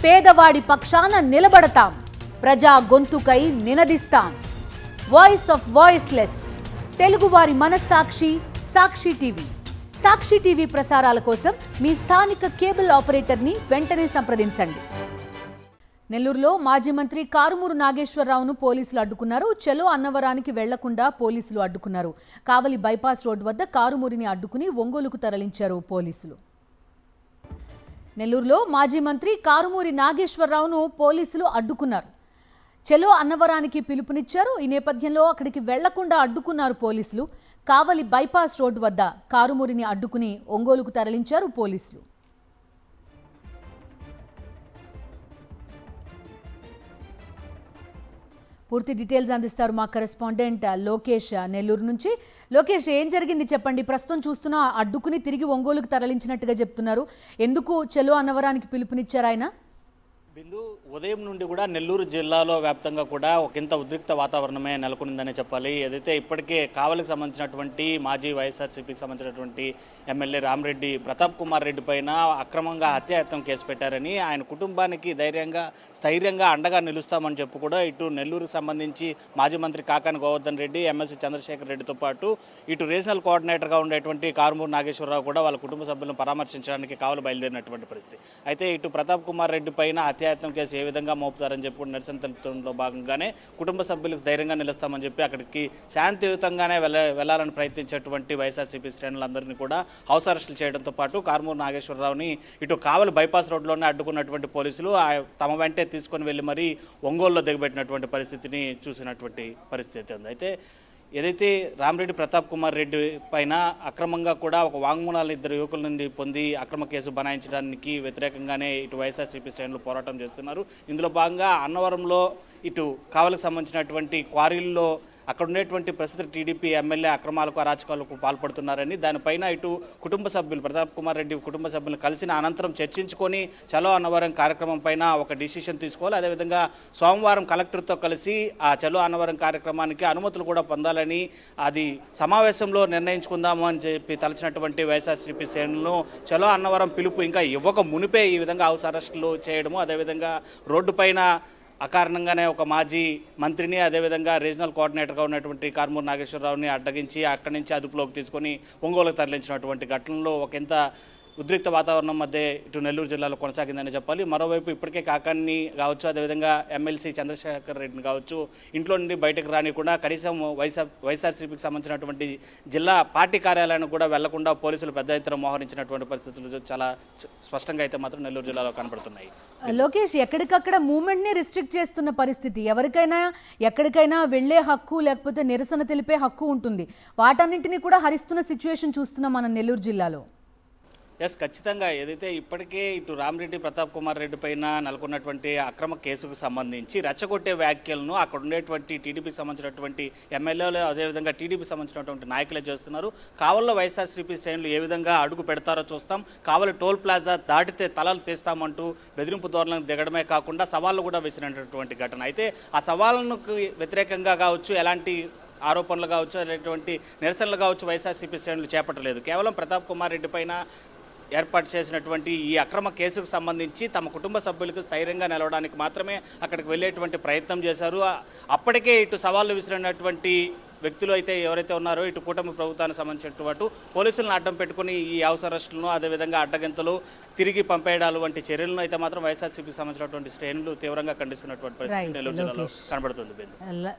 పేదవాడి పక్షాన నిలబడతాం, ప్రజా గొంతుకై నినదిస్తాం. వాయిస్ ఆఫ్ వాయిస్లెస్, తెలుగువారి మనస్సాక్షి, సాక్షి టీవీ. సాక్షి టీవీ ప్రసారాల కోసం మీ స్థానిక కేబుల్ ఆపరేటర్ని వెంటనే సంప్రదించండి. నెల్లూరులో మాజీ మంత్రి కారుమూరు నాగేశ్వరరావును పోలీసులు అడ్డుకున్నారు. చలో అన్నవరానికి వెళ్లకుండా పోలీసులు అడ్డుకున్నారు. కావలి బైపాస్ రోడ్డు వద్ద కారుమూరిని అడ్డుకుని ఒంగోలుకు తరలించారు పోలీసులు. నెల్లూరులో మాజీ మంత్రి కారుమూరి నాగేశ్వరరావును పోలీసులు అడ్డుకున్నారు. చలో అన్నవరానికి పిలుపునిచ్చారు. ఈ నేపథ్యంలో అక్కడికి వెళ్లకుండా అడ్డుకున్నారు పోలీసులు. కావలి బైపాస్ రోడ్డు వద్ద కారుమూరిని అడ్డుకుని ఒంగోలుకు తరలించారు పోలీసులు. పూర్తి డీటెయిల్స్ అందిస్తారు మా కరెస్పాండెంట్ లోకేష్ నెల్లూరు నుంచి. లోకేష్, ఏం జరిగింది చెప్పండి. ప్రస్తుతం చూస్తున్నా అడ్డుకుని తిరిగి ఒంగోలుకు తరలించినట్టుగా చెప్తున్నారు. ఎందుకు చలో అన్నవరానికి పిలుపునిచ్చారు ఆయన? బిందు, ఉదయం నుండి కూడా నెల్లూరు జిల్లాలో వ్యాప్తంగా కూడా ఒకంత ఉద్రిక్త వాతావరణమే నెలకొనిందనే చెప్పాలి. ఏదైతే ఇప్పటికే కావలికి సంబంధించినటువంటి మాజీ వైఎస్ఆర్సీపీకి సంబంధించినటువంటి ఎమ్మెల్యే రామిరెడ్డి ప్రతాప్ కుమార్ రెడ్డి పైన అక్రమంగా హత్యాయత్నం కేసు పెట్టారని, ఆయన కుటుంబానికి స్థైర్యంగా అండగా నిలుస్తామని చెప్పు కూడా ఇటు నెల్లూరుకు సంబంధించి మాజీ మంత్రి కాకాని గోవర్ధన్ రెడ్డి, ఎమ్మెల్సీ చంద్రశేఖర్ రెడ్డితో పాటు ఇటు రీజనల్ కోఆర్డినేటర్గా ఉండేటువంటి కారుమూరు నాగేశ్వరరావు కూడా వాళ్ళ కుటుంబ సభ్యులను పరామర్శించడానికి కావలి బయలుదేరినటువంటి పరిస్థితి. అయితే ఇటు ప్రతాప్ కుమార్ రెడ్డి పైన హత్యాయత్నం కేసు ఏ విధంగా మోపుతారని చెప్పి నిరసన తెలుపుతుండలో భాగంగానే కుటుంబ సభ్యులకు ధైర్యంగా నిలుస్తామని చెప్పి అక్కడికి శాంతియుతంగానే వెళ్లాలని ప్రయత్నించేటువంటి వైఎస్ఆర్సీపీ శ్రేణులందరినీ కూడా హౌస్ అరెస్టులు చేయడంతో పాటు కారుమూరు నాగేశ్వరరావుని ఇటు కావలి బైపాస్ రోడ్లోనే అడ్డుకున్నటువంటి పోలీసులు తమ వెంటే తీసుకొని వెళ్లి మరీ ఒంగోలులో దిగబెట్టినటువంటి పరిస్థితిని చూసినటువంటి పరిస్థితి ఉంది. అయితే ఏదైతే రామిరెడ్డి ప్రతాప్ కుమార్ రెడ్డి పైన అక్రమంగా కూడా ఒక వాంగ్మూలాలు ఇద్దరు యువకుల నుండి పొంది అక్రమ కేసు బనాయించడానికి వ్యతిరేకంగానే ఇటు వైఎస్ఆర్సీపీ శ్రేణులు పోరాటం చేస్తున్నారు. ఇందులో భాగంగా అన్నవరంలో ఇటు కావలికి సంబంధించినటువంటి క్వారీల్లో అక్కడ ఉండేటువంటి ప్రస్తుత టీడీపీ ఎమ్మెల్యే అక్రమాలకు అరాచకాలకు పాల్పడుతున్నారని, దానిపైన ఇటు కుటుంబ సభ్యులు ప్రతాప్ కుమార్ రెడ్డి కుటుంబ సభ్యులను కలిసిన అనంతరం చర్చించుకొని చలో అన్నవరం కార్యక్రమం పైన ఒక డిసిషన్ తీసుకోవాలి. అదేవిధంగా సోమవారం కలెక్టర్తో కలిసి ఆ చలో అన్నవరం కార్యక్రమానికి అనుమతులు కూడా పొందాలని అది సమావేశంలో నిర్ణయించుకుందాము అని చెప్పి తలచినటువంటి వైఎస్ఆర్సీపీ శ్రేణులను చలో అన్నవరం పిలుపు ఇంకా ఇవ్వక మునిపే ఈ విధంగా హౌస్ అరెస్టులు చేయడము, అదేవిధంగా రోడ్డు పైన అకారణంగానే ఒక మాజీ మంత్రిని, అదేవిధంగా రీజనల్ కోఆర్డినేటర్గా ఉన్నటువంటి కారుమూరు నాగేశ్వరరావుని అడ్డగించి అక్కడి నుంచి అదుపులోకి తీసుకొని ఒంగోలుకు తరలించినటువంటి ఘటనలో ఒకంత ఉద్రిక్త వాతావరణం మధ్య ఇటు నెల్లూరు జిల్లాలో కొనసాగిందని చెప్పాలి. మరోవైపు ఇప్పటికే కాకాన్ని కావచ్చు, అదేవిధంగా ఎమ్మెల్సీ చంద్రశేఖర్ రెడ్డిని కావచ్చు ఇంట్లో నుండి బయటకు రానికుండా కనీసం వైఎస్ఆర్సీపీకి సంబంధించినటువంటి జిల్లా పార్టీ కార్యాలయాన్ని కూడా వెళ్లకుండా పోలీసులు పెద్ద ఎత్తున మోహరించినటువంటి పరిస్థితులు చాలా స్పష్టంగా అయితే మాత్రం నెల్లూరు జిల్లాలో కనబడుతున్నాయి. లోకేష్, ఎక్కడికక్కడ మూవ్మెంట్ని రిస్ట్రిక్ట్ చేస్తున్న పరిస్థితి. ఎవరికైనా ఎక్కడికైనా వెళ్లే హక్కు లేకపోతే నిరసన తెలిపే హక్కు ఉంటుంది. వాటన్నింటినీ కూడా హరిస్తున్న సిచ్యువేషన్ చూస్తున్నాం మనం నెల్లూరు జిల్లాలో. ఖచ్చితంగా. ఏదైతే ఇప్పటికే ఇటు రామిరెడ్డి ప్రతాప్ కుమార్ రెడ్డి పైన నెలకొన్నటువంటి అక్రమ కేసుకు సంబంధించి రెచ్చగొట్టే వ్యాఖ్యలను అక్కడ ఉండేటువంటి టీడీపీకి సంబంధించినటువంటి ఎమ్మెల్యేలు, అదేవిధంగా టీడీపీకి సంబంధించినటువంటి నాయకులే చేస్తున్నారు. కావల్లో వైఎస్ఆర్సీపీ శ్రేణులు ఏ విధంగా అడుగు పెడతారో చూస్తాం. కావలి టోల్ ప్లాజా దాటితే తలలు తీస్తామంటూ బెదిరింపు ధోరణులకు దిగడమే కాకుండా సవాళ్లు కూడా వేసినటువంటి ఘటన. అయితే ఆ సవాళ్ళకు వ్యతిరేకంగా కావచ్చు, ఎలాంటి ఆరోపణలు కావచ్చు, అనేటువంటి నిరసనలు కావచ్చు వైఎస్ఆర్సీపీ శ్రేణులు చేపట్టలేదు. కేవలం ప్రతాప్ కుమార్ రెడ్డి పైన ఏర్పాటు చేసినటువంటి ఈ అక్రమ కేసుకు సంబంధించి తమ కుటుంబ సభ్యులకు స్థైర్యంగా నిలవడానికి మాత్రమే అక్కడికి వెళ్ళేటువంటి ప్రయత్నం చేశారు. అప్పటికే ఇటు సవాళ్లు విసిరినటువంటి వ్యక్తులు అయితే ఎవరైతే ఉన్నారో ఇటు కూటమి ప్రభుత్వానికి సంబంధించినటువంటి పోలీసులను అడ్డం పెట్టుకుని ఈ హౌస్ అరెస్టులను, అదేవిధంగా అడ్డగింతలు, తిరిగి పంపేయడాలు వంటి చర్యలను అయితే మాత్రం వైఎస్ఆర్సీపీకి సంబంధించినటువంటి శ్రేణులు తీవ్రంగా ఖండిస్తున్నటువంటి పరిస్థితి నెల్లూరు జిల్లాలో కనబడుతుంది.